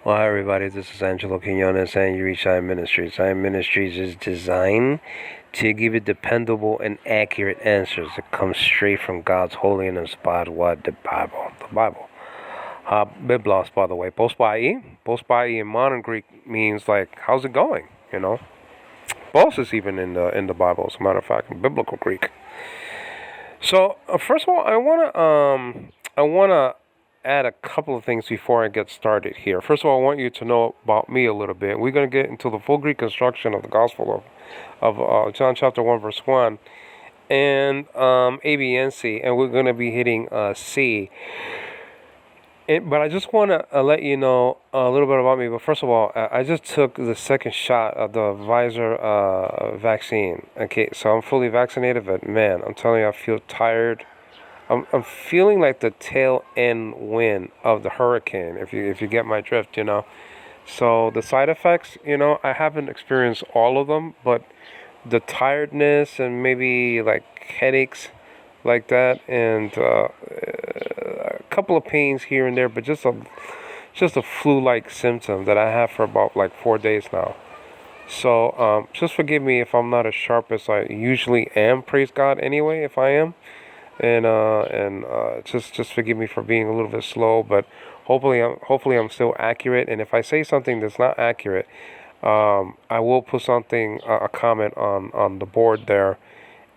Well, hi everybody, this is Angelo Quinones and you reach Iron Ministries. Iron Ministries is designed to give you dependable and accurate answers that come straight from God's holy and inspired word, the Bible. The Bible. Biblos, by the way. Pospai in modern Greek means like, how's it going? Bos is even in the Bible, as a matter of fact, in biblical Greek. So first of all, I wanna add a couple of things before I get started here. First of all, I want you to know about me a little bit. We're gonna get into the full Greek construction of the Gospel of John chapter 1 verse 1 and A, B, and C, and we're gonna be hitting C. But I just want to let you know a little bit about me. But first of all, I just took the second shot of the Pfizer vaccine. Okay, so I'm fully vaccinated, but man, I'm telling you, I feel tired. I'm feeling like the tail end wind of the hurricane. If you get my drift. So the side effects, I haven't experienced all of them, but the tiredness and maybe like headaches like that, and a couple of pains here and there, but just a flu-like symptom that I have for about like 4 days now. So just forgive me if I'm not as sharp as I usually am. Praise God anyway, if I am, and just forgive me for being a little bit slow, but hopefully I'm still accurate. And if I say something that's not accurate, I will put something a comment on the board there.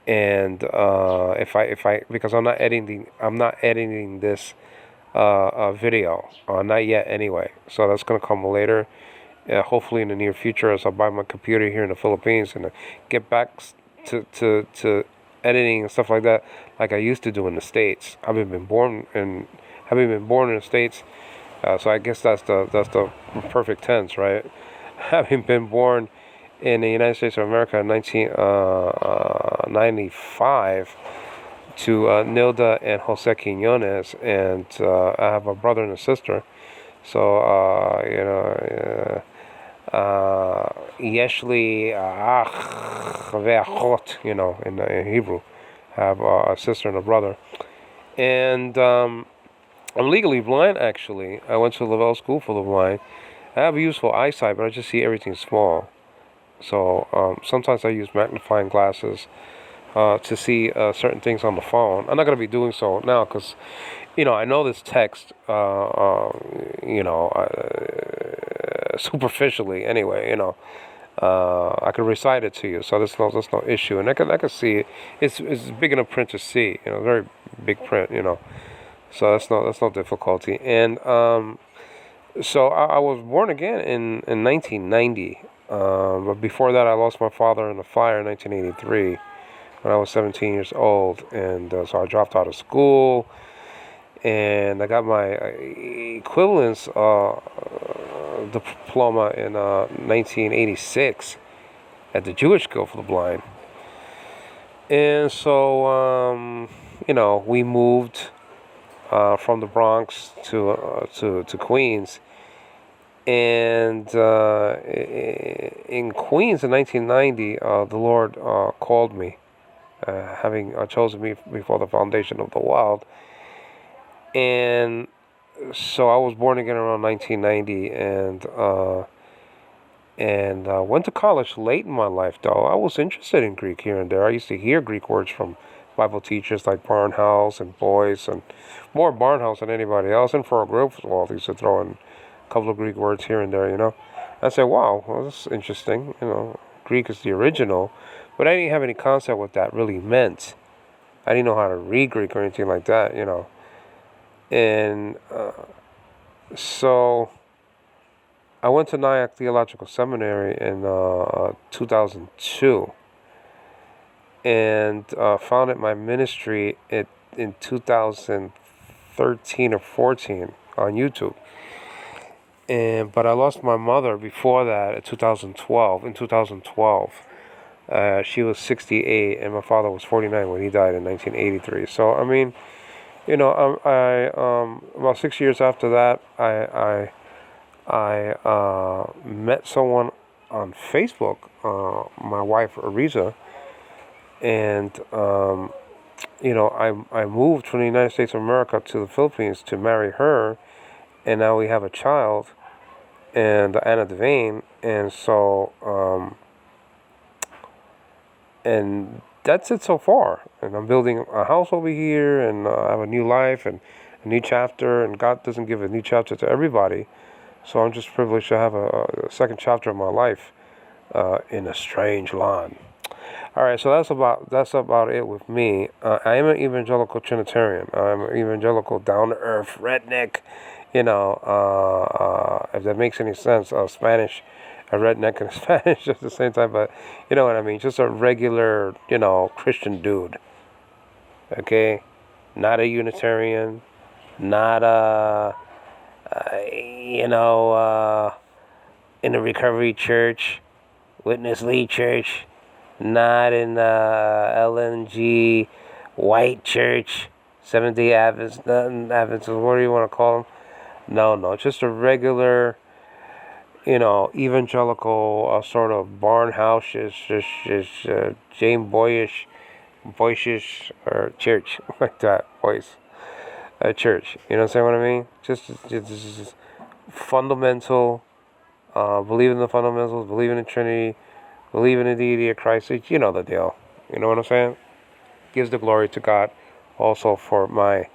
And if I because I'm not editing this video, not yet anyway. So that's gonna come later. Hopefully in the near future, as I buy my computer here in the Philippines and get back to editing and stuff like that, like I used to do in the States. Having been born in the States, so I guess that's the perfect tense, right? Having been born in the United States of America in 1995 to Nilda and Jose Quinones, and I have a brother and a sister. So, Yeshli Ve'achot, in Hebrew, have a sister and a brother. And I'm legally blind, actually. I went to Lavelle School for the Blind. I have useful eyesight, but I just see everything small. So sometimes I use magnifying glasses to see certain things on the phone. I'm not going to be doing so now because, I know this text, superficially anyway. I can recite it to you, so there's no issue, and I can see it. It's big enough print to see, very big print, So that's no difficulty. And so I was born again in 1990. But before that, I lost my father in a fire in 1983 when I was 17 years old. And so I dropped out of school. And I got my equivalence diploma in 1986 at the Jewish School for the Blind. And so, we moved from the Bronx to Queens. And in Queens in 1990, the Lord called me, having chosen me before the foundation of the world. And so I was born again around 1990, and went to college late in my life. Though I was interested in Greek here and there. I used to hear Greek words from Bible teachers like Barnhouse and Boyce, and more Barnhouse than anybody else. And for a group, well, they used to throw in couple of Greek words here and there. I said, wow, well, that's interesting. Greek is the original, but I didn't have any concept what that really meant. I didn't know how to read Greek or anything like that. And so I went to Nyack Theological Seminary in 2002 and founded my ministry in 2013 or 14 on YouTube. But I lost my mother before that in 2012. She was 68 and my father was 49 when he died in 1983. So I mean, about 6 years after that, I met someone on Facebook, my wife Ariza, and I moved from the United States of America to the Philippines to marry her, and now we have a child. and Anna Devane, and so and that's it so far. And I'm building a house over here, and I have a new life and a new chapter. And God doesn't give a new chapter to everybody, so I'm just privileged to have a second chapter of my life in a strange land. All right, so that's about it with me. I am an evangelical Trinitarian. I'm an evangelical down to earth redneck. If that makes any sense, Spanish, a redneck and a Spanish at the same time. But you know what I mean. Just a regular, Christian dude. Okay, not a Unitarian, not you know, in a recovery church, Witness Lee Church, not in the LNG White Church, Seventh Day Adventist, nothing Adventist, what do you want to call them? No, no, just a regular, evangelical sort of barn house, just James Boyish, or church like that, voice, church. You know what I mean? Just fundamental. Believe in the fundamentals, believe in the Trinity, believe in the deity of Christ. You know the deal. You know what I'm saying? Gives the glory to God also for my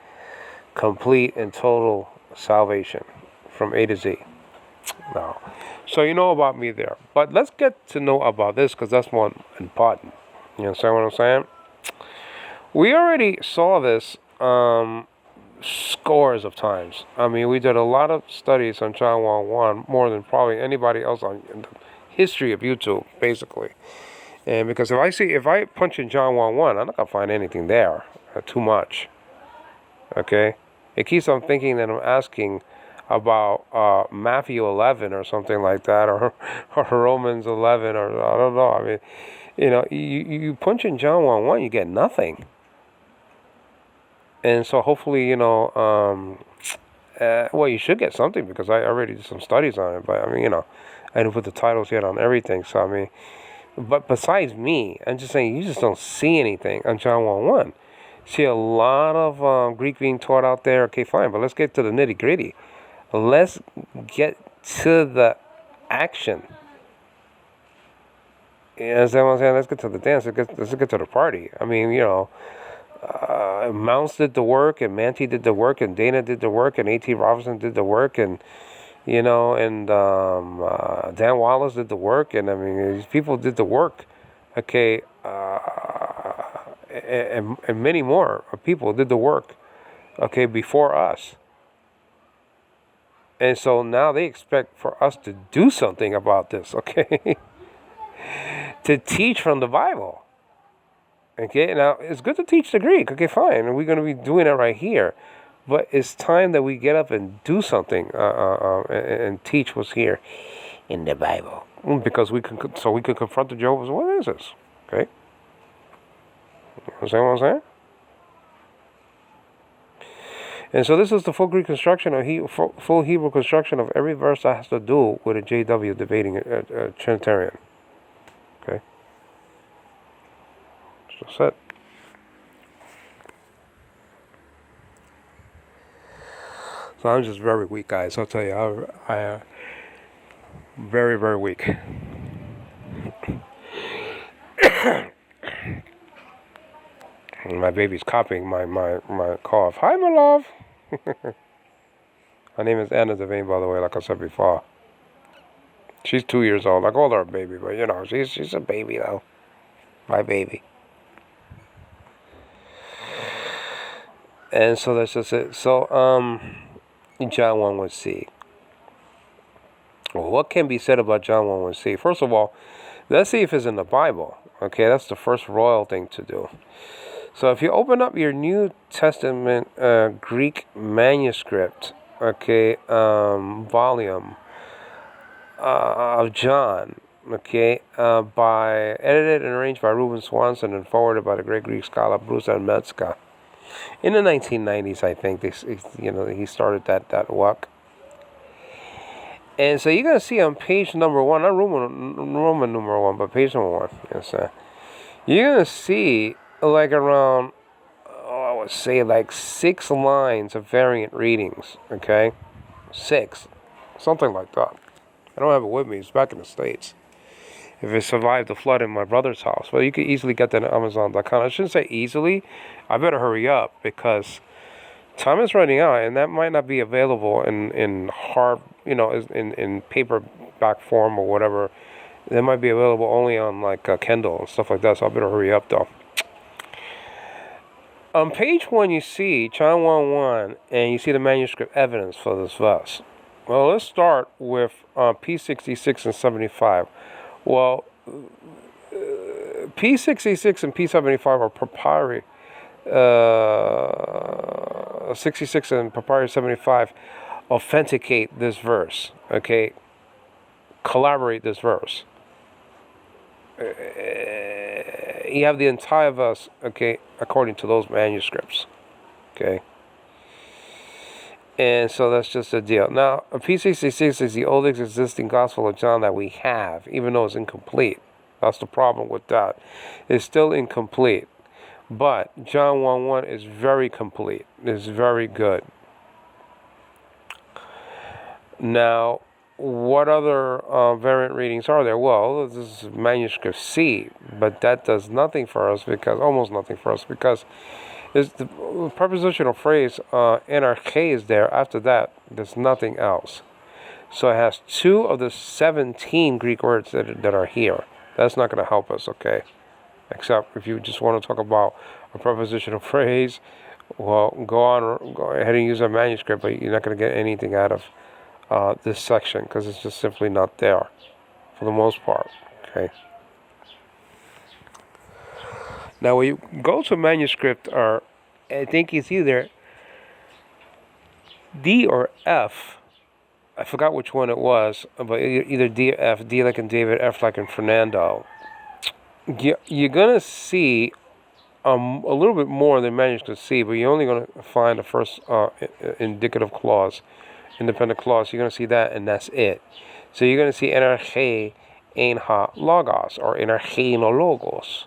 complete and total salvation from A to Z. Now, so you know about me there. But let's get to know about this because that's more important. You understand what I'm saying? We already saw this scores of times. I mean, we did a lot of studies on John 1:1, more than probably anybody else in the history of YouTube, basically. And because if I punch in John 1:1, I'm not gonna find anything there. Too much. Okay, it keeps on thinking that I'm asking about Matthew 11 or something like that, or Romans 11, or I don't know. I mean, you punch in John 1:1, you get nothing. And so hopefully, well, you should get something because I already did some studies on it. But I mean, I didn't put the titles yet on everything. So I mean, but besides me, I'm just saying you just don't see anything on John 1:1. See a lot of Greek being taught out there. Okay, fine, but let's get to the nitty gritty. Let's get to the action. You understand what I'm saying? Let's get to the dance. Let's get to the party. I mean, Mounts did the work, and Manti did the work, and Dana did the work, and A.T. Robinson did the work, and Dan Wallace did the work, and I mean these people did the work, okay, and many more people did the work, okay, before us, and so now they expect for us to do something about this, okay, to teach from the Bible. Okay, now it's good to teach the Greek. Okay, fine, and we're going to be doing it right here. But it's time that we get up and do something and teach what's here in the Bible, because we can confront the Jehovah's. What is this? Okay, you understand what I'm saying? And so this is the full Greek construction or full Hebrew construction of every verse that has to do with a JW debating a Trinitarian. Okay. That's it. So I'm just very weak, guys. I'll tell you, I very, very weak. My baby's copying my cough. Hi, my love. Her name is Anna Devane, by the way, like I said before. She's 2 years old. I called her a baby, but she's a baby though. My baby. And so that's just it. So, John 1:1c. Well, what can be said about John 1:1c? First of all, let's see if it's in the Bible. Okay, that's the first royal thing to do. So if you open up your New Testament Greek manuscript, okay, volume of John, okay, edited and arranged by Reuben Swanson and forwarded by the great Greek scholar Bruce M. Metzger. In the 1990s, I think he started that work. And so you're gonna see on page number 1, not Roman number 1, but page number 1. Yes, you're gonna see like around, I would say like 6 lines of variant readings. Okay, 6, something like that. I don't have it with me. It's back in the States. If it survived the flood in my brother's house. Well, you could easily get that on Amazon.com. I shouldn't say easily. I better hurry up because time is running out, and that might not be available in hard, in paperback form or whatever. That might be available only on like Kindle and stuff like that. So I better hurry up though. On page 1, you see John 1:1, and you see the manuscript evidence for this verse. Well, let's start with P66 and 75. Well, P66 and P75 are papyri. 66 and papyri 75 authenticate this verse. Okay, collaborate this verse. You have the entire verse, okay, according to those manuscripts, okay? And so that's just the deal. Now, P66 is the oldest existing Gospel of John that we have, even though it's incomplete. That's the problem with that. It's still incomplete. But John 1:1 is very complete. It's very good. Now, what other variant readings are there? Well, this is manuscript C, but that does nothing for us because almost nothing for us because it's the prepositional phrase NRK is there. After that, there's nothing else. So it has 2 of the 17 Greek words that are here. That's not going to help us, okay? Except if you just want to talk about a prepositional phrase, well, go ahead and use a manuscript, but you're not going to get anything out of this section because it's just simply not there for the most part, okay? Now, when you go to manuscript, or I think it's either D or F. I forgot which one it was, but either D or F, D like in David, F like in Fernando. You're going to see a little bit more than manuscript C, but you're only going to find the first indicative clause, independent clause. You're going to see that, and that's it. So you're going to see NRK ein ha logos, or NRK no logos.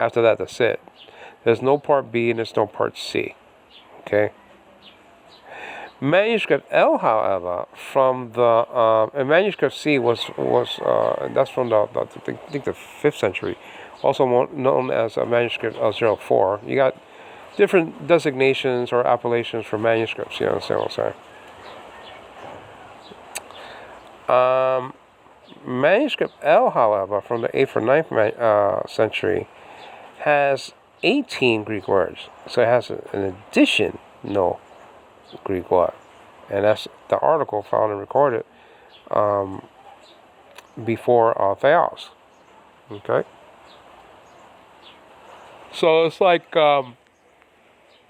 After that, that's it. There's no part B and there's no part C. Okay? Manuscript L, however, from the and manuscript C was that's from the I think the 5th century, also known as a manuscript 04. You got different designations or appellations for manuscripts. You understand what I'm saying? Manuscript L, however, from the 8th or 9th century, has 18 Greek words. So it has an additional Greek word. And that's the article found and recorded before Theos. Okay? So it's like,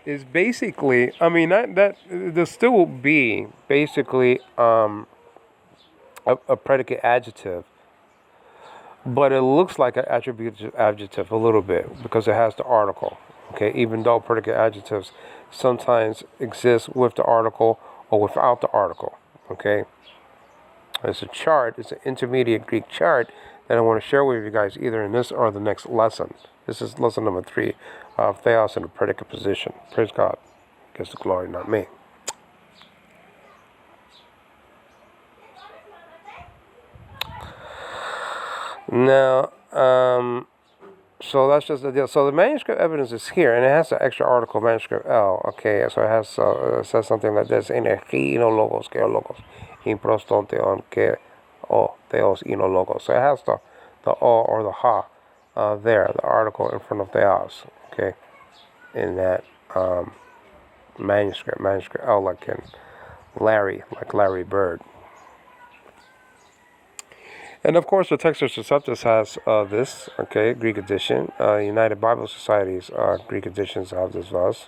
it's basically, I mean, that there still will be basically a predicate adjective, but it looks like an attributive adjective a little bit because it has the article. Okay, even though predicate adjectives sometimes exist with the article or without the article. Okay, it's a chart. It's an intermediate Greek chart that I want to share with you guys either in this or the next lesson. This is lesson number 3 of Theos in the predicate position. Praise God. Gets the glory, not me. Now, so that's just the deal. So the manuscript evidence is here, and it has the extra article, manuscript L. Okay, so it has it says something like this: "Energi no logos ke logos, in prostonte on ke o theos ino logos." So it has the o or the ha there, the article in front of theos. Okay, in that manuscript L, like in Larry, like Larry Bird. And of course, the Textus Receptus has this, okay, Greek edition. United Bible Society's Greek editions have this verse.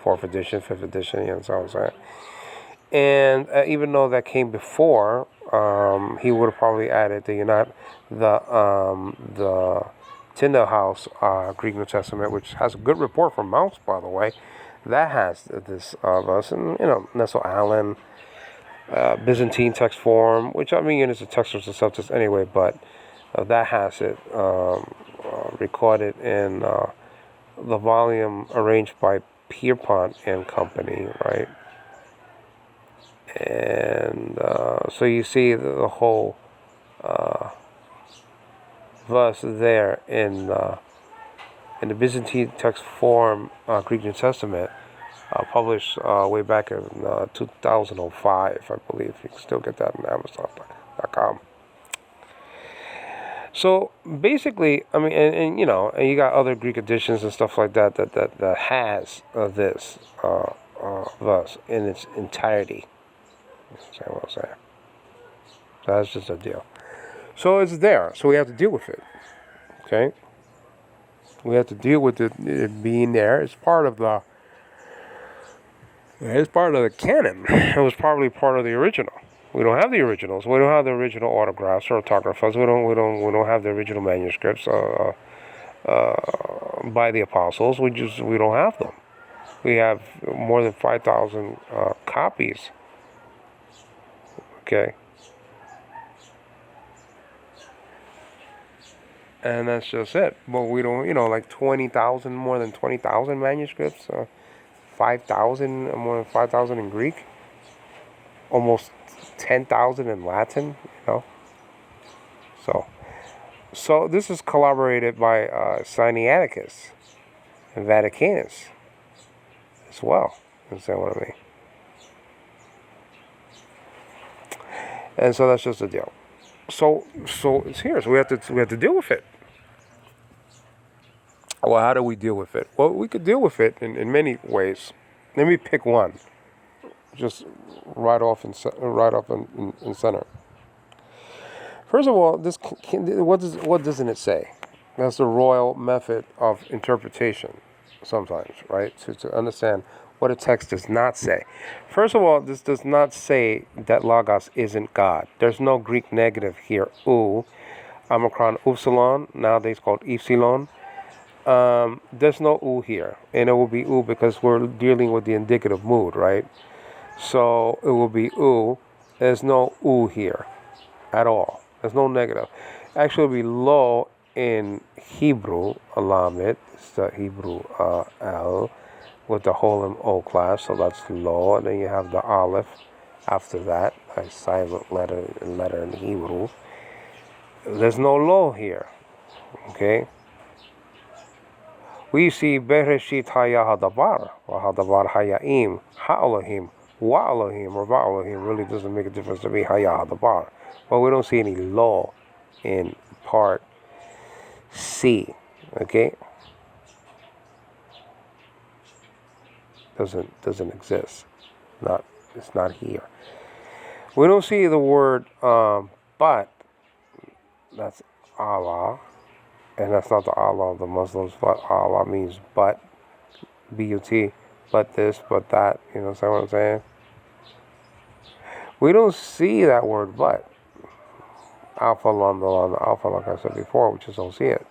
4th edition, 5th edition, you know what I'm saying? And even though that came before, he would have probably added the Tyndale House Greek New Testament, which has a good report from Mounce, by the way. That has this verse, and Nestle Allen. Byzantine text form, which I mean is a Textus Receptus anyway, but that has it recorded in the volume arranged by Pierpont and Company, right? And so you see the whole verse there in the Byzantine text form Greek New Testament, published way back in 2005, I believe. You can still get that on Amazon.com. So basically, I mean, and and you got other Greek editions and stuff like that has this verse in its entirety. That's what I'm saying. So that's just a deal. So it's there. So we have to deal with it. Okay. We have to deal with it being there. It's part of the. It's part of the canon. It was probably part of the original. We don't have the originals. We don't have the original autographs or autographs. We don't have the original manuscripts by the apostles. We don't have them. We have more than 5,000 copies. Okay. And that's just it. But we don't, like 20,000, more than 20,000 manuscripts. 5,000, more than 5,000 in Greek. Almost 10,000 in Latin, So this is collaborated by Sinaiticus and Vaticanus as well. Understand what I mean? And so that's just the deal. So it's here. So we have to deal with it. Well, how do we deal with it? Well, we could deal with it in many ways. Let me pick one. Just right off in center. First of all, what doesn't it say? That's the royal method of interpretation. Sometimes, right? To understand what a text does not say. First of all, this does not say that Logos isn't God. There's no Greek negative here. U, Omicron, Upsilon, nowadays called Epsilon. There's no U here, and it will be U because we're dealing with the indicative mood, right? So it will be U. There's no U here at all. There's no negative. Actually, it will be lo in Hebrew, Alamid. It's the Hebrew L with the whole and O class. So that's lo. And then you have the Aleph after that, a silent letter in Hebrew. There's no lo here. Okay? We see Bereshit haya hadabar, or hadabar haya'im, ha'elohim, wa'elohim, or va'elohim. Really doesn't make a difference to me, haya hadabar. But we don't see any law in part C. Okay? Doesn't exist. It's not here. We don't see the word but. That's Allah. And that's not the Allah of the Muslims, but Allah means but, B-U-T, but this, but that, see what I'm saying? We don't see that word but. Alpha, lambda, alpha, like I said before, we just don't see it.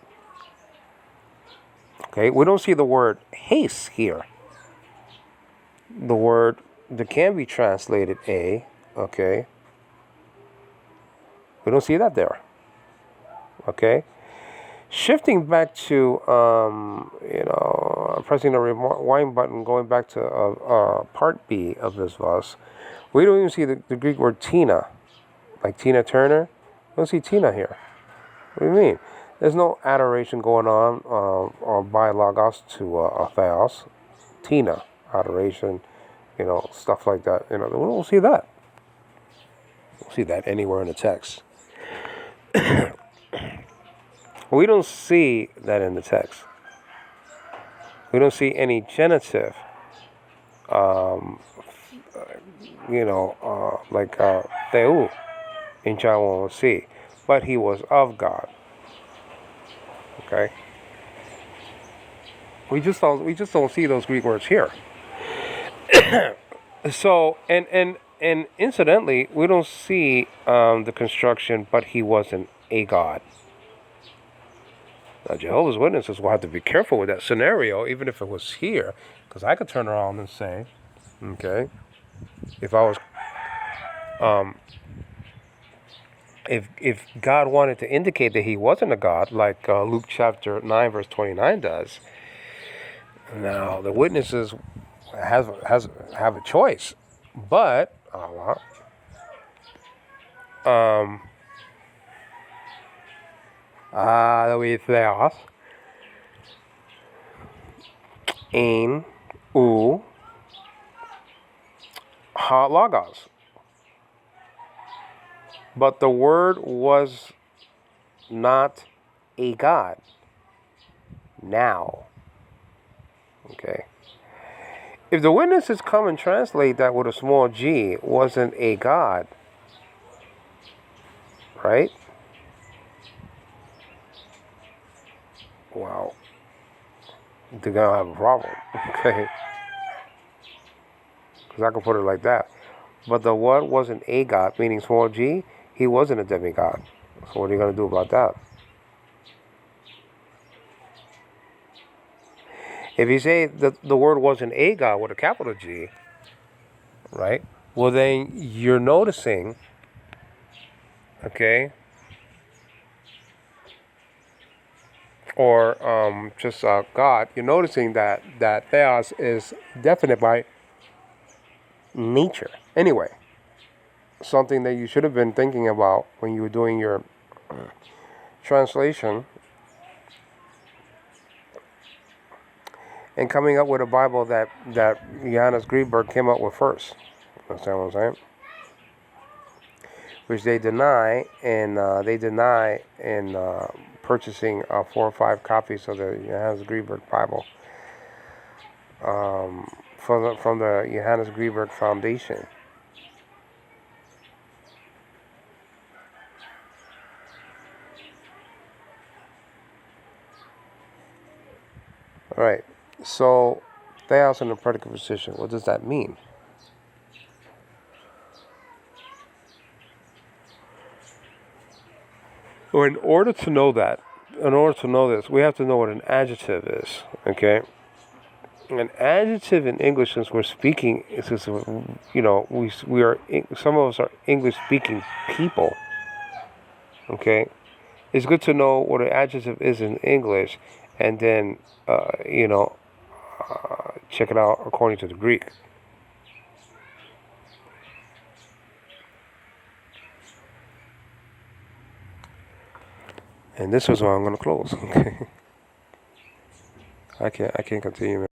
Okay, we don't see the word haste here. The word that can be translated a, okay? We don't see that there. Okay? Shifting back to, pressing the rewind button, going back to part B of this verse, we don't even see the Greek word Tina, like Tina Turner. We don't see Tina here. What do you mean? There's no adoration going on or by Logos to Theos. Tina, adoration, stuff like that. We don't see that. We don't see that anywhere in the text. We don't see that in the text. We don't see any genitive, like Theu in John 1:1c, but he was of God. Okay. We just don't see those Greek words here. So and incidentally, we don't see the construction, but he wasn't a God. Now, Jehovah's Witnesses will have to be careful with that scenario, even if it was here, because I could turn around and say, okay, if I was, if God wanted to indicate that he wasn't a God, like Luke chapter 9, verse 29 does, now the witnesses have a choice, but Allah. Aletheos. Ein, U, Ha Logos. But the Word was not a God. Now. Okay. If the witnesses come and translate that with a small g, wasn't a God, right? Well, they're going to have a problem. Okay. Because I can put it like that. But the Word wasn't a God, meaning small g, he wasn't a demigod. So what are you going to do about that? If you say that the Word wasn't a God with a capital G, right? Well, then you're noticing, okay, or just God, you're noticing that theos is definite by nature. Anyway, something that you should have been thinking about when you were doing your translation and coming up with a Bible that Johannes Greenberg came up with first. Understand what I'm saying? Which they deny, and purchasing 4 or 5 copies of the Johannes Greenberg Bible from the Johannes Greenberg Foundation. All right. So, theos in the predicate position. What does that mean? Well, in order to know this, we have to know what an adjective is. Okay. An adjective in English, since we're speaking, since we are some of us are English speaking people. Okay, it's good to know what an adjective is in English, and then check it out according to the Greek. And this is where I'm going to close. Okay, I can't continue.